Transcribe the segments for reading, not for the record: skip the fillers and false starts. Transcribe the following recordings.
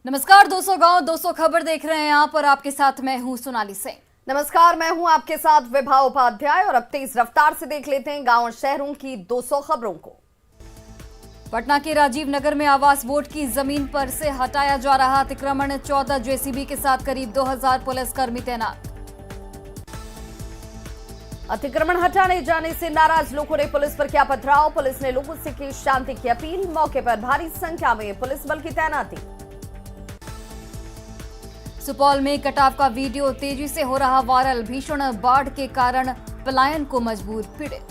नमस्कार 200 गांव 200 खबर देख रहे हैं आप और आपके साथ मैं हूं सोनाली सिंह। नमस्कार, मैं हूं आपके साथ विभा उपाध्याय और अब तेज रफ्तार से देख लेते हैं गांव और शहरों की 200 खबरों को। पटना के राजीव नगर में आवास बोर्ड की जमीन पर से हटाया जा रहा अतिक्रमण, 14 जेसीबी के साथ करीब 2000 पुलिसकर्मी तैनात। अतिक्रमण हटाने जाने से नाराज लोगों ने पुलिस पर किया पथराव, पुलिस ने लोगों से की शांति की अपील, मौके पर भारी संख्या में पुलिस बल की तैनाती। सुपौल में कटाव का वीडियो तेजी से हो रहा वायरल, भीषण बाढ़ के कारण पलायन को मजबूर पीड़ित।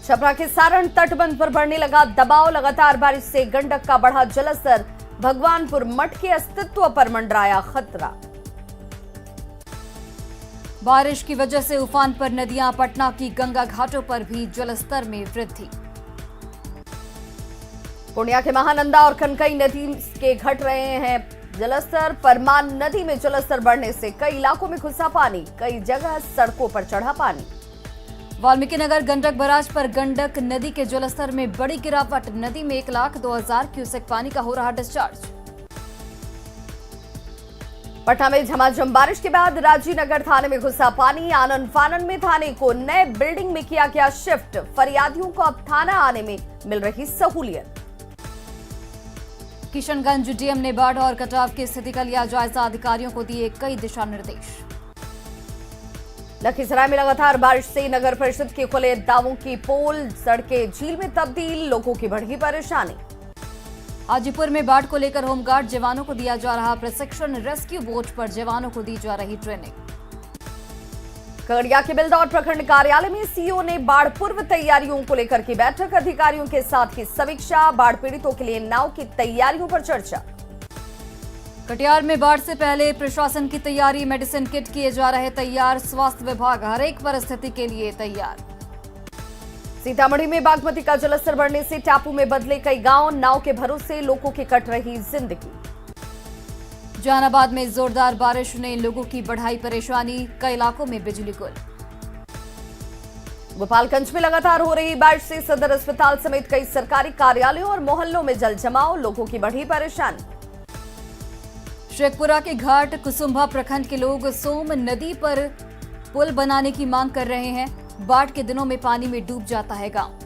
छपरा के सारण तटबंध पर बढ़ने लगा दबाव, लगातार बारिश से गंडक का बढ़ा जलस्तर, भगवानपुर मठ के अस्तित्व पर मंडराया खतरा। बारिश की वजह से उफान पर नदियां, पटना की गंगा घाटों पर भी जलस्तर में वृद्धि। पूर्णिया के महानंदा और कनकई नदी के घट रहे हैं जलस्तर, परमान नदी में जलस्तर बढ़ने से कई इलाकों में घुसा पानी, कई जगह सड़कों पर चढ़ा पानी। वाल्मीकिनगर गंडक बराज पर गंडक नदी के जलस्तर में बड़ी गिरावट, नदी में 1,02,000 क्यूसेक पानी का हो रहा डिस्चार्ज। पटना में झमाझम बारिश के बाद राजीनगर थाने में घुसा पानी, आनन फानन में थाने को नए बिल्डिंग में किया गया शिफ्ट, फरियादियों को अब थाना आने में मिल रही सहूलियत। किशनगंज डीएम ने बाढ़ और कटाव की स्थिति का लिया जायजा, अधिकारियों को दिए कई दिशा निर्देश। लखीसराय में लगातार बारिश से नगर परिषद के खुले दावों की पोल, सड़कें झील में तब्दील, लोगों की बढ़ी परेशानी। हाजीपुर में बाढ़ को लेकर होमगार्ड जवानों को दिया जा रहा प्रशिक्षण, रेस्क्यू बोट पर जवानों को दी जा रही ट्रेनिंग। खगड़िया के बिलदौर प्रखंड कार्यालय में सीईओ ने बाढ़ पूर्व तैयारियों को लेकर की बैठक, अधिकारियों के साथ की समीक्षा, बाढ़ पीड़ितों के लिए नाव की तैयारियों पर चर्चा। कटिहार में बाढ़ से पहले प्रशासन की तैयारी, मेडिसिन किट किए जा रहे तैयार, स्वास्थ्य विभाग हर एक परिस्थिति के लिए तैयार। सीतामढ़ी में बागमती का जलस्तर बढ़ने से टापू में बदले कई गांव, नाव के भरोसे लोगों की कट रही जिंदगी। जहानाबाद में जोरदार बारिश ने लोगों की बढ़ाई परेशानी, कई इलाकों में बिजली गुल। गोपालगंज में लगातार हो रही बारिश से सदर अस्पताल समेत कई सरकारी कार्यालयों और मोहल्लों में जल जमाव, लोगों की बढ़ी परेशानी। शेखपुरा के घाट कुसुम्भा प्रखंड के लोग सोम नदी पर पुल बनाने की मांग कर रहे हैं, बाढ़ के दिनों में पानी में डूब जाता है गांव।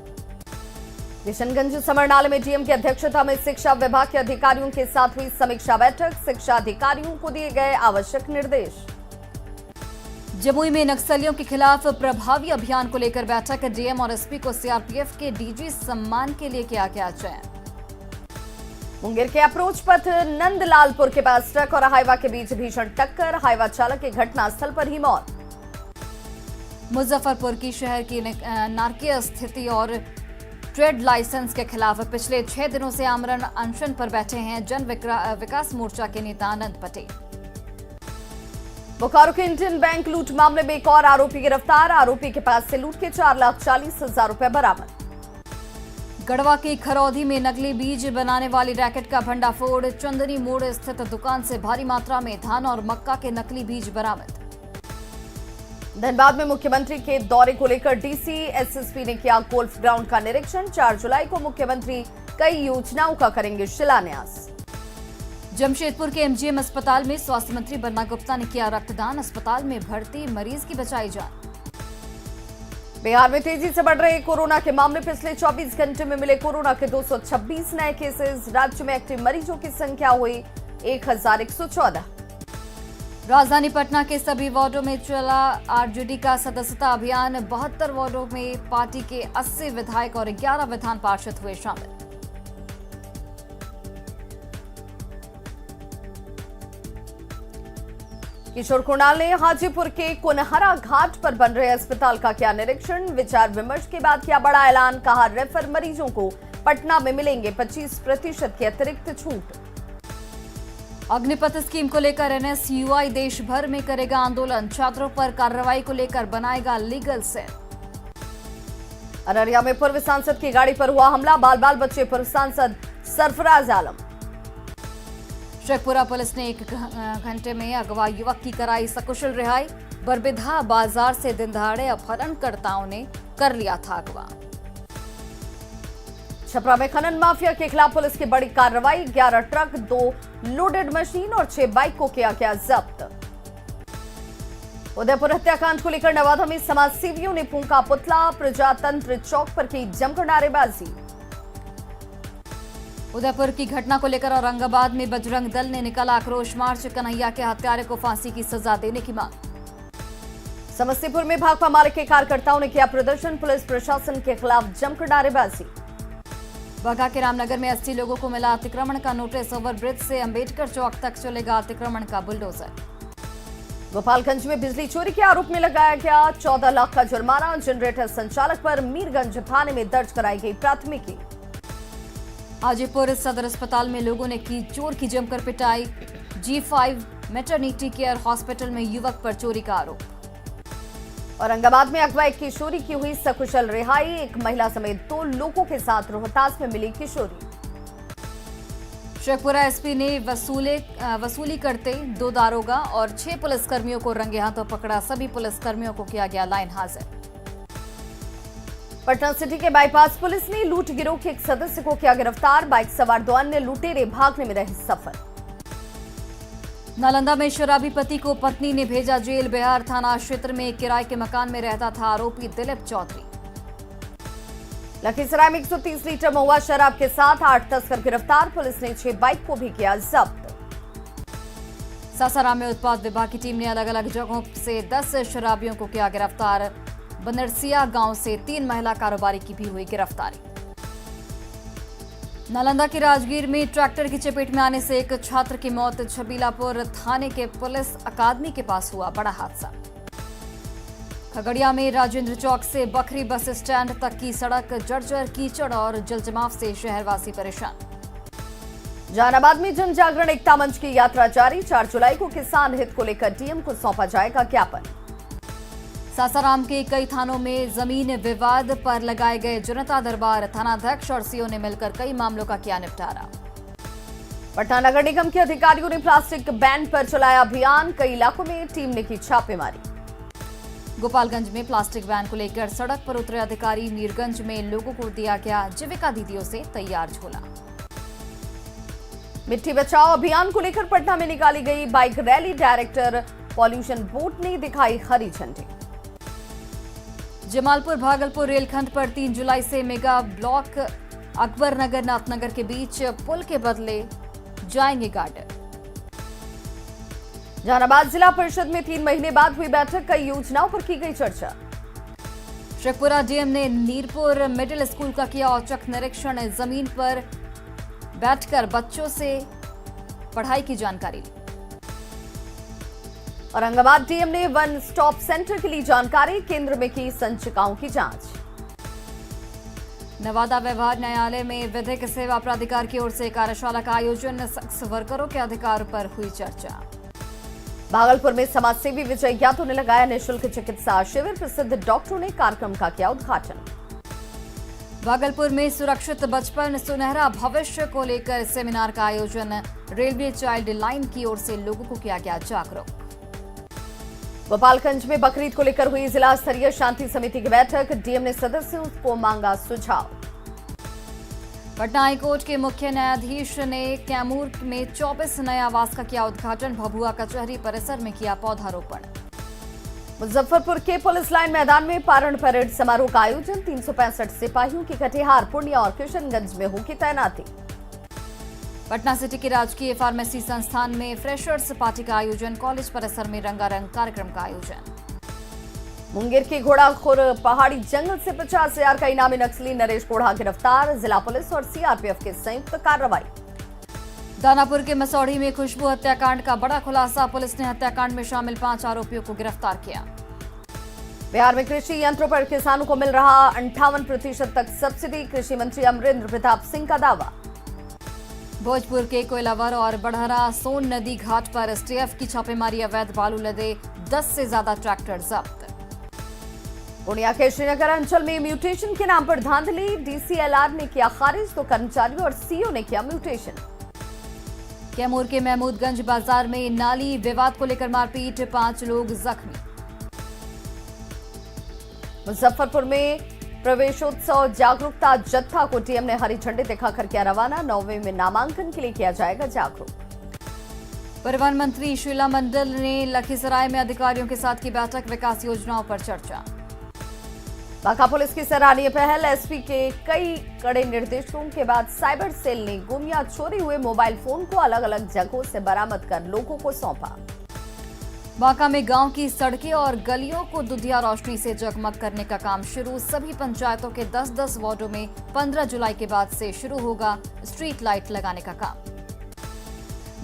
किशनगंज समरनाले में डीएम की अध्यक्षता में शिक्षा विभाग के अधिकारियों के साथ हुई समीक्षा बैठक, शिक्षा अधिकारियों को दिए गए आवश्यक निर्देश। जमुई में नक्सलियों के खिलाफ प्रभावी अभियान को लेकर बैठक, डीएम और एसपी को सीआरपीएफ के डीजी सम्मान के लिए किया गया चयन। मुंगेर के अप्रोच पथ नंदलालपुर के पास ट्रक और हाईवा के बीच भीषण टक्कर, हाईवा चालक की घटनास्थल पर ही मौत। मुजफ्फरपुर की शहर की नारकीय स्थिति और ट्रेड लाइसेंस के खिलाफ पिछले 6 दिनों से आमरण अनशन पर बैठे हैं जन विकास मोर्चा के नेता आनंद पटेल। बोकारो के इंडियन बैंक लूट मामले में एक और आरोपी गिरफ्तार, आरोपी के पास से लूट के 4,40,000 रुपए बरामद। गढ़वा के खरौधी में नकली बीज बनाने वाली रैकेट का भंडाफोड़, चंदनी मोड़ स्थित दुकान से भारी मात्रा में धान और मक्का के नकली बीज बरामद। धनबाद में मुख्यमंत्री के दौरे को लेकर डीसी एसएसपी ने किया गोल्फ ग्राउंड का निरीक्षण, 4 जुलाई को मुख्यमंत्री कई योजनाओं का करेंगे शिलान्यास। जमशेदपुर के एमजीएम अस्पताल में स्वास्थ्य मंत्री बन्ना गुप्ता ने किया रक्तदान, अस्पताल में भर्ती मरीज की बचाई जान। बिहार में तेजी से बढ़ रहे कोरोना के मामले, पिछले 24 घंटे में मिले कोरोना के 226 नए केसेस, राज्य में एक्टिव मरीजों की संख्या हुई 1,114। राजधानी पटना के सभी वार्डों में चला आरजेडी का सदस्यता अभियान, 72 वार्डों में पार्टी के 80 विधायक और 11 विधान पार्षद हुए शामिल। किशोर कुणाल ने हाजीपुर के कुनहरा घाट पर बन रहे अस्पताल का किया निरीक्षण, विचार विमर्श के बाद किया बड़ा ऐलान, कहा रेफर मरीजों को पटना में मिलेंगे 25% की अतिरिक्त छूट। अग्निपथ स्कीम को लेकर एनएसयूआई देश भर में करेगा आंदोलन, छात्रों पर कार्रवाई को लेकर बनाएगा लीगल सेल। अररिया में पूर्व सांसद की गाड़ी पर हुआ हमला, बाल बाल बच्चे पूर्व सांसद सरफराज आलम। शेखपुरा पुलिस ने 1 घंटे में अगवा युवक की कराई सकुशल रिहाई, बरबीघा बाजार से दिन दहाड़े अपहरणकर्ताओं ने कर लिया था अगवा। छपरा में खनन माफिया के खिलाफ पुलिस की बड़ी कार्रवाई, 11 ट्रक, 2 लोडेड मशीन और 6 बाइक को किया गया जब्त। उदयपुर हत्याकांड को लेकर नवादा में समाजसेवियों ने फूंका पुतला, प्रजातंत्र चौक पर की जमकर नारेबाजी। उदयपुर की घटना को लेकर औरंगाबाद में बजरंग दल ने निकाला आक्रोश मार्च, कन्हैया के हत्यारे को फांसी की सजा देने की मांग। समस्तीपुर में भाकपा मार्ग के कार्यकर्ताओं ने किया प्रदर्शन, पुलिस प्रशासन के खिलाफ जमकर नारेबाजी। बघा के रामनगर में 80 लोगों को मिला अतिक्रमण का नोटिस, ओवरब्रिज से अंबेडकर चौक तक चलेगा अतिक्रमण का बुलडोजर। गोपालगंज में बिजली चोरी के आरोप में लगाया गया 14 लाख का जुर्माना, जनरेटर संचालक पर मीरगंज थाने में दर्ज कराई गई प्राथमिकी। हाजीपुर सदर अस्पताल में लोगों ने की चोर की जमकर पिटाई, G5 मैटरनिटी केयर हॉस्पिटल में युवक पर चोरी का आरोप। औरंगाबाद में अगवा एक किशोरी की हुई सकुशल रिहाई, एक महिला समेत 2 लोगों के साथ रोहतास में मिली किशोरी। शेखपुरा एसपी ने वसूली करते 2 दारोगा और 6 पुलिसकर्मियों को रंगे हाथों पकड़ा, सभी पुलिसकर्मियों को किया गया लाइन हाजिर। पटना सिटी के बाईपास पुलिस ने लूट गिरोह के एक सदस्य को किया गिरफ्तार, बाइक सवार 2 अन्य लुटेरे भागने में रहे सफल। नालंदा में शराबी पति को पत्नी ने भेजा जेल, बिहार थाना क्षेत्र में किराए के मकान में रहता था आरोपी दिलीप चौधरी। लखीसराय में 130 लीटर महुआ शराब के साथ 8 तस्कर गिरफ्तार, पुलिस ने 6 बाइक को भी किया जब्त। सासाराम में उत्पाद विभाग की टीम ने अलग अलग जगहों से 10 शराबियों को किया गिरफ्तार, बनरसिया गांव से 3 महिला कारोबारी की भी हुई गिरफ्तारी। नालंदा के राजगीर में ट्रैक्टर की चपेट में आने से एक छात्र की मौत, छबीलापुर थाने के पुलिस अकादमी के पास हुआ बड़ा हादसा। खगड़िया में राजेंद्र चौक से बखरी बस स्टैंड तक की सड़क जर्जर, कीचड़ और जलजमाव से शहरवासी परेशान। जहानाबाद में जन जागरण एकता मंच की यात्रा जारी, 4 जुलाई को किसान हित को लेकर डीएम को सौंपा जाएगा ज्ञापन। सासाराम के कई थानों में जमीन विवाद पर लगाए गए जनता दरबार, थानाध्यक्ष और सीओ ने मिलकर कई मामलों का किया निपटारा। पटना नगर निगम के अधिकारियों ने प्लास्टिक बैन पर चलाया अभियान, कई इलाकों में टीम ने की छापेमारी। गोपालगंज में प्लास्टिक बैन को लेकर सड़क पर उतरे अधिकारी, मीरगंज में लोगों को दिया गया जीविका दीदियों से तैयार झोला। मिट्टी बचाओ अभियान को लेकर पटना में निकाली गई bike rally, director pollution board ने दिखाई हरी झंडी। जमालपुर भागलपुर रेलखंड पर 3 जुलाई से मेगा ब्लॉक, अकबर नगर नाथनगर के बीच पुल के बदले जाएंगे गार्डर। जहानाबाद जिला परिषद में 3 महीने बाद हुई बैठक, कई योजनाओं पर की गई चर्चा। शेखपुरा डीएम ने नीरपुर मिडिल स्कूल का किया औचक निरीक्षण, जमीन पर बैठकर बच्चों से पढ़ाई की जानकारी ली। औरंगाबाद डीएम ने वन स्टॉप सेंटर के लिए जानकारी, केंद्र में की संचिकाओं की जांच। नवादा व्यवहार न्यायालय में विधिक सेवा प्राधिकार की ओर से कार्यशाला का आयोजन, सेक्स वर्करों के अधिकार पर हुई चर्चा। भागलपुर में समाजसेवी विजय यादव ने लगाया निःशुल्क चिकित्सा शिविर, प्रसिद्ध डॉक्टरों ने कार्यक्रम का किया उद्घाटन। भागलपुर में सुरक्षित बचपन सुनहरा भविष्य को लेकर सेमिनार का आयोजन, रेलवे चाइल्ड लाइन की ओर से लोगों को किया गया जागरूक। गोपालगंज में बकरीद को लेकर हुई जिला स्तरीय शांति समिति की बैठक, डीएम ने सदस्यों को मांगा सुझाव। पटना हाईकोर्ट के मुख्य न्यायाधीश ने कैमूर में 24 नए आवास का किया उद्घाटन, भभुआ कचहरी परिसर में किया पौधारोपण। मुजफ्फरपुर के पुलिस लाइन मैदान में पारण परेड समारोह का आयोजन, 365 सिपाहियों की कटिहार, पूर्णिया और किशनगंज में होगी तैनाती। पटना सिटी के राजकीय फार्मेसी संस्थान में फ्रेशर्स पार्टी का आयोजन, कॉलेज परिसर में रंगारंग कार्यक्रम का आयोजन। मुंगेर के घोड़ाखोर पहाड़ी जंगल से 50,000 का इनामी नक्सली नरेश कोढ़ा गिरफ्तार, जिला पुलिस और सीआरपीएफ के संयुक्त कार्रवाई। दानापुर के मसौढ़ी में खुशबू हत्याकांड का बड़ा खुलासा, पुलिस ने हत्याकांड में शामिल 5 आरोपियों को गिरफ्तार किया। बिहार में कृषि यंत्रों पर किसानों को मिल रहा 58% तक सब्सिडी, कृषि मंत्री अमरेंद्र प्रताप सिंह का दावा। भोजपुर के कोयलावर और बढ़हरा सोन नदी घाट पर एसटीएफ की छापेमारी, अवैध बालू लदे 10 से ज्यादा ट्रैक्टर जब्त। पूर्णिया के श्रीनगर अंचल में म्यूटेशन के नाम पर धांधली, डीसीएलआर ने किया खारिज तो कर्मचारियों और सीओ ने किया म्यूटेशन। कैमूर के महमूदगंज बाजार में नाली विवाद को लेकर मारपीट, 5 लोग जख्मी। मुजफ्फरपुर में प्रवेशोत्सव जागरूकता जत्था को डीएम ने हरी झंडी दिखाकर किया रवाना। 9वीं में नामांकन के लिए किया जाएगा जागरूक। परिवहन मंत्री शीला मंडल ने लखीसराय में अधिकारियों के साथ की बैठक, विकास योजनाओं पर चर्चा। बांका पुलिस की सराहनीय पहल, एसपी के कई कड़े निर्देशों के बाद साइबर सेल ने गुम या चोरी हुए मोबाइल फोन को अलग अलग जगहों से बरामद कर लोगों को सौंपा। बांका में गांव की सड़कें और गलियों को दुधिया रोशनी से जगमग करने का काम शुरू। सभी पंचायतों के 10-10 वार्डों में 15 जुलाई के बाद से शुरू होगा स्ट्रीट लाइट लगाने का काम।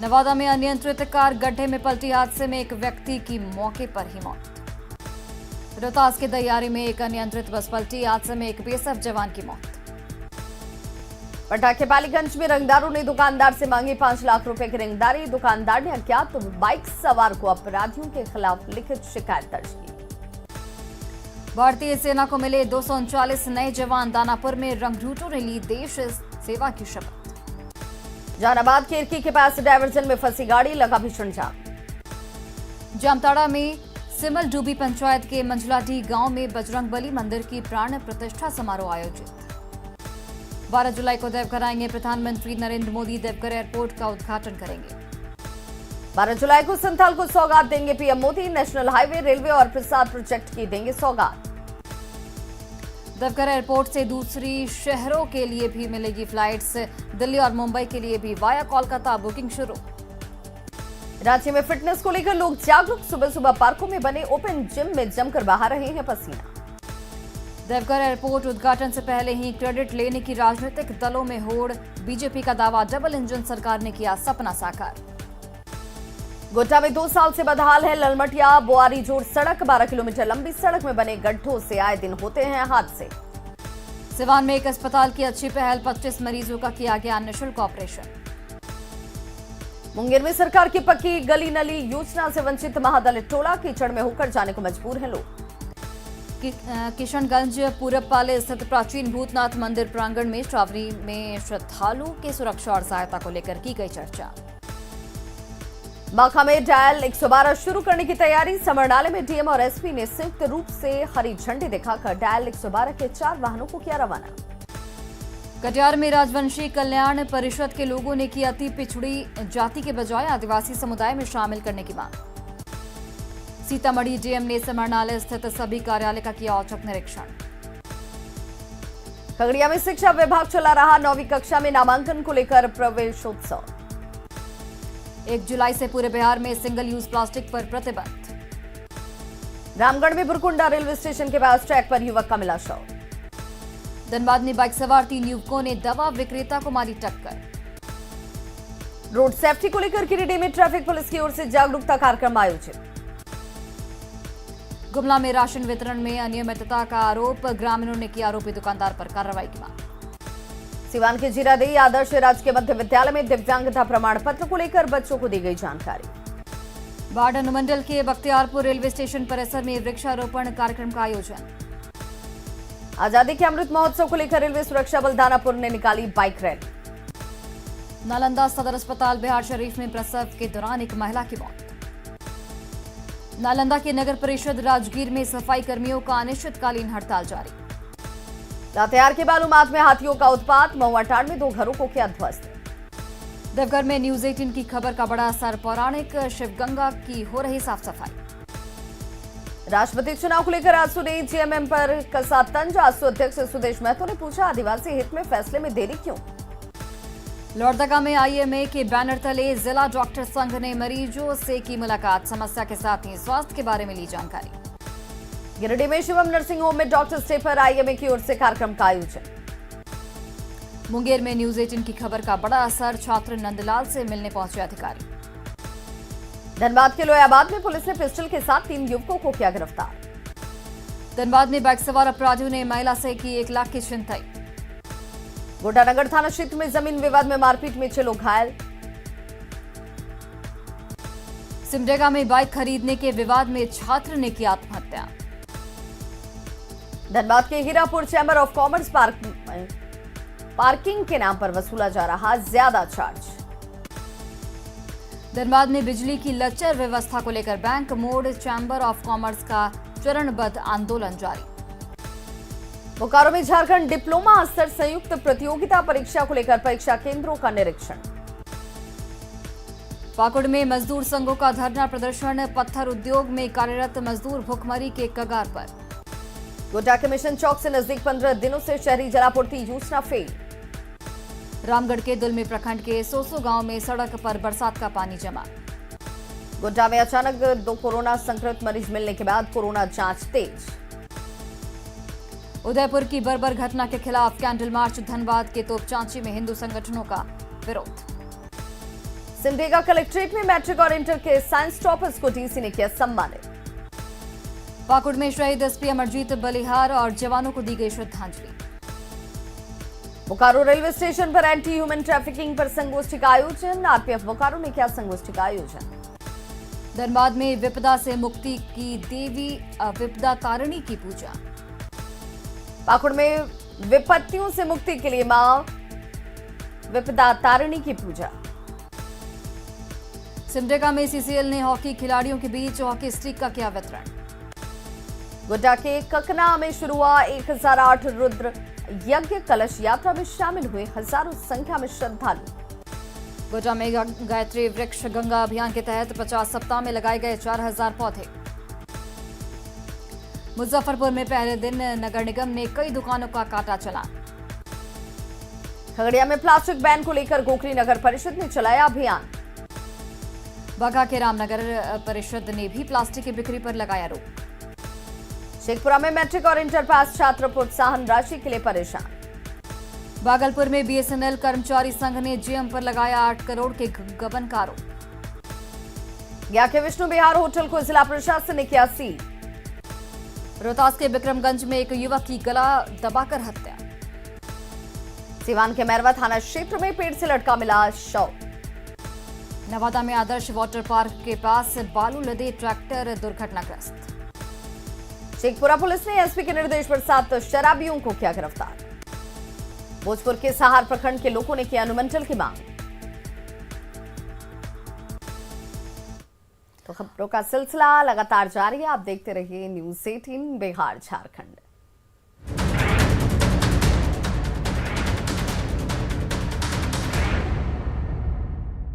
नवादा में अनियंत्रित कार गड्ढे में पलटी, हादसे में एक व्यक्ति की मौके पर ही मौत। रोहतास के दयारी में एक अनियंत्रित बस पलटी, हादसे में एक बीएसएफ जवान की मौत। पटाखे पालीगंज में रंगदारों ने दुकानदार से मांगी 5 लाख रुपए की रंगदारी। दुकानदार ने अज्ञात बाइक सवार को अपराधियों के खिलाफ लिखित शिकायत दर्ज की। भारतीय सेना को मिले 239 नए जवान, दानापुर में रंगरूटों ने ली देश सेवा की शपथ। जहानाबाद के इरकी के पास डायवर्जन में फंसी गाड़ी, लगा भीषण जाम। जामताड़ा में सिमल डूबी पंचायत के मंझलाडीह गांव में बजरंगबली मंदिर की प्राण प्रतिष्ठा समारोह आयोजित। 12 जुलाई को देवघर आएंगे प्रधानमंत्री नरेंद्र मोदी, देवघर एयरपोर्ट का उद्घाटन करेंगे। 12 जुलाई को संथाल को सौगात देंगे PM Modi, national highway, railway और प्रसाद प्रोजेक्ट की देंगे सौगात। देवघर एयरपोर्ट से दूसरी शहरों के लिए भी मिलेगी फ्लाइट्स, दिल्ली और मुंबई के लिए भी वाया कोलकाता बुकिंग शुरू। रांची में फिटनेस को लेकर लोग जागरूक, सुबह सुबह पार्कों में बने ओपन जिम में जमकर बहा रहे हैं पसीना। देवघर एयरपोर्ट उद्घाटन से पहले ही क्रेडिट लेने की राजनीतिक दलों में होड़, बीजेपी का दावा, डबल इंजन सरकार ने किया सपना साकार। गोड्डा में 2 साल से बदहाल है ललमटिया बोआरी जोड़ सड़क। 12 किलोमीटर लंबी सड़क में बने गड्ढों से आए दिन होते हैं हादसे। सिवान में एक अस्पताल की अच्छी पहल, 25 मरीजों का किया गया निःशुल्क ऑपरेशन। मुंगेर में सरकार की पक्की गली नली योजना से वंचित महादलित टोला, कीचड़ में होकर जाने को मजबूर हैं लोग। किशनगंज पूरबपाले स्थित प्राचीन भूतनाथ मंदिर प्रांगण में श्रावणी में श्रद्धालुओं की सुरक्षा और सहायता को लेकर की गई चर्चा। बांका में डायल 112 शुरू करने की तैयारी। समरनाले में डीएम और एसपी ने संयुक्त रूप से हरी झंडी दिखाकर डायल 112 के 4 वाहनों को किया रवाना। कटिहार में राजवंशी कल्याण परिषद के लोगों ने की अति पिछड़ी जाति के बजाय आदिवासी समुदाय में शामिल करने की मांग। सीतामढ़ी डीएम ने समरनाले स्थित सभी कार्यालय का किया औचक निरीक्षण। खगड़िया में शिक्षा विभाग चला रहा 9वीं कक्षा में नामांकन को लेकर प्रवेशोत्सव। 1 जुलाई से पूरे बिहार में सिंगल यूज प्लास्टिक पर प्रतिबंध। रामगढ़ में बुरकुंडा रेलवे स्टेशन के पास ट्रैक पर युवक का मिला शव। धनबाद में बाइक सवार 3 युवकों ने दवा विक्रेता को मारी टक्कर। रोड सेफ्टी को लेकर गिरिडीह में ट्रैफिक पुलिस की ओर से जागरूकता कार्यक्रम आयोजित। गुमला में राशन वितरण में अनियमितता का आरोप, ग्रामीणों ने की आरोपी दुकानदार पर कार्रवाई की मांग। सिवान के जीरादेई आदर्श राजकीय मध्य विद्यालय में दिव्यांगता प्रमाण पत्र को लेकर बच्चों को दी गई जानकारी। बाढ़ अनुमंडल के बख्तियारपुर रेलवे स्टेशन परिसर में वृक्षारोपण कार्यक्रम का आयोजन। आजादी के अमृत महोत्सव को लेकर रेलवे सुरक्षा बल दानापुर ने निकाली बाइक रैली। नालंदा सदर अस्पताल बिहार शरीफ में प्रसव के दौरान एक महिला की मौत। नालंदा के नगर परिषद राजगीर में सफाई कर्मियों का अनिश्चितकालीन हड़ताल जारी। लातेहार के बालूमाथ में हाथियों का उत्पात, महुआटांड में 2 घरों को किया ध्वस्त। देवघर में न्यूज 18 की खबर का बड़ा असर, पौराणिक शिवगंगा की हो रही साफ सफाई। राष्ट्रपति चुनाव को लेकर आसू ने जेएमएम पर कसा तंज। आसू अध्यक्ष सुदेश महतो ने पूछा, आदिवासी हित में फैसले में देरी क्यों। लोहरदगा में आईएमए के बैनर तले जिला डॉक्टर संघ ने मरीजों से की मुलाकात, समस्या के साथ ही स्वास्थ्य के बारे में ली जानकारी। गिरिडीह में शिवम नर्सिंग होम में डॉक्टर्स डे पर आईएमए की ओर से कार्यक्रम का आयोजन। मुंगेर में न्यूज 18 की खबर का बड़ा असर, छात्र नंदलाल से मिलने पहुंचे अधिकारी। धनबाद के लोयाबाद में पुलिस ने पिस्टल के साथ 3 युवकों को किया गिरफ्तार। धनबाद में बाइक सवार अपराधियों ने महिला से की 1 लाख की छिनतई। गोड्डा थाना क्षेत्र में जमीन विवाद में मारपीट में 6 लोग घायल। सिमडेगा में बाइक खरीदने के विवाद में छात्र ने की आत्महत्या। धनबाद के Hirapur chamber of commerce parking के नाम पर वसूला जा रहा ज्यादा चार्ज। धनबाद में बिजली की लचर व्यवस्था को लेकर बैंक मोड़ चैम्बर ऑफ कॉमर्स का चरणबद्ध आंदोलन जारी। बोकारो में झारखंड डिप्लोमा स्तर संयुक्त प्रतियोगिता परीक्षा को लेकर परीक्षा केंद्रों का निरीक्षण। पाकुड़ में मजदूर संघों का धरना प्रदर्शन, पत्थर उद्योग में कार्यरत मजदूर भुखमरी के कगार पर। गोड्डा के मिशन चौक से नजदीक 15 दिनों से शहरी जलापूर्ति योजना फेल। रामगढ़ के दुलमी प्रखंड के सोसो गांव में सड़क पर बरसात का पानी जमा। गोड्डा में अचानक 2 कोरोना संक्रमित मरीज मिलने के बाद कोरोना जांच तेज। उदयपुर की बर्बर घटना के खिलाफ कैंडल मार्च, धनबाद के तोपचांची में हिंदू संगठनों का विरोध। सिमडेगा कलेक्ट्रेट में मैट्रिक और इंटर के साइंस टॉपर्स को डीसी ने किया सम्मानित। पाकुड़ में शहीद एसपी अमरजीत बलिहार और जवानों को दी गई श्रद्धांजलि। बोकारो रेलवे स्टेशन पर एंटी ह्यूमन ट्रैफिकिंग पर संगोष्ठी का आयोजन। आरपीएफ बोकारो ने किया संगोष्ठी का आयोजन। धनबाद में विपदा से मुक्ति की देवी विपदा तारिणी की पूजा। पाकुड़ में विपत्तियों से मुक्ति के लिए मां विपदा तारिणी की पूजा। सिमडेगा में सीसीएल ने हॉकी खिलाड़ियों के बीच हॉकी स्टिक का किया वितरण। गोड्डा के ककना में शुरू हुआ 1008 रुद्र यज्ञ कलश यात्रा में शामिल हुए हजारों संख्या में श्रद्धालु। गोड्डा में गायत्री वृक्ष गंगा अभियान के तहत 50 सप्ताह में लगाए गए 4000 पौधे। मुजफ्फरपुर में पहले दिन नगर निगम ने कई दुकानों का काटा चालान। खगड़िया में प्लास्टिक बैन को लेकर गोखली नगर परिषद ने चलाया अभियान। बाघा के रामनगर परिषद ने भी प्लास्टिक की बिक्री पर लगाया रोक। शेखपुरा में मैट्रिक और इंटर पास छात्र प्रोत्साहन राशि के लिए परेशान। भागलपुर में बीएसएनएल कर्मचारी संघ ने जीएम पर लगाया 8 करोड़ के गबन का आरोप। गया के विष्णु विहार होटल को जिला प्रशासन ने किया सील। रोहतास के विक्रमगंज में एक युवक की गला दबाकर हत्या। सिवान के मैरवा थाना क्षेत्र में पेड़ से लटका मिला शव। नवादा में आदर्श वाटर पार्क के पास बालू लदे ट्रैक्टर दुर्घटनाग्रस्त। शेखपुरा पुलिस ने एसपी के निर्देश पर 7 शराबियों को किया गिरफ्तार। भोजपुर के सहार प्रखंड के लोगों ने किया अनुमंडल की मांग। तो खबरों का सिलसिला लगातार जारी है, आप देखते रहिए न्यूज़ 18 बिहार झारखंड।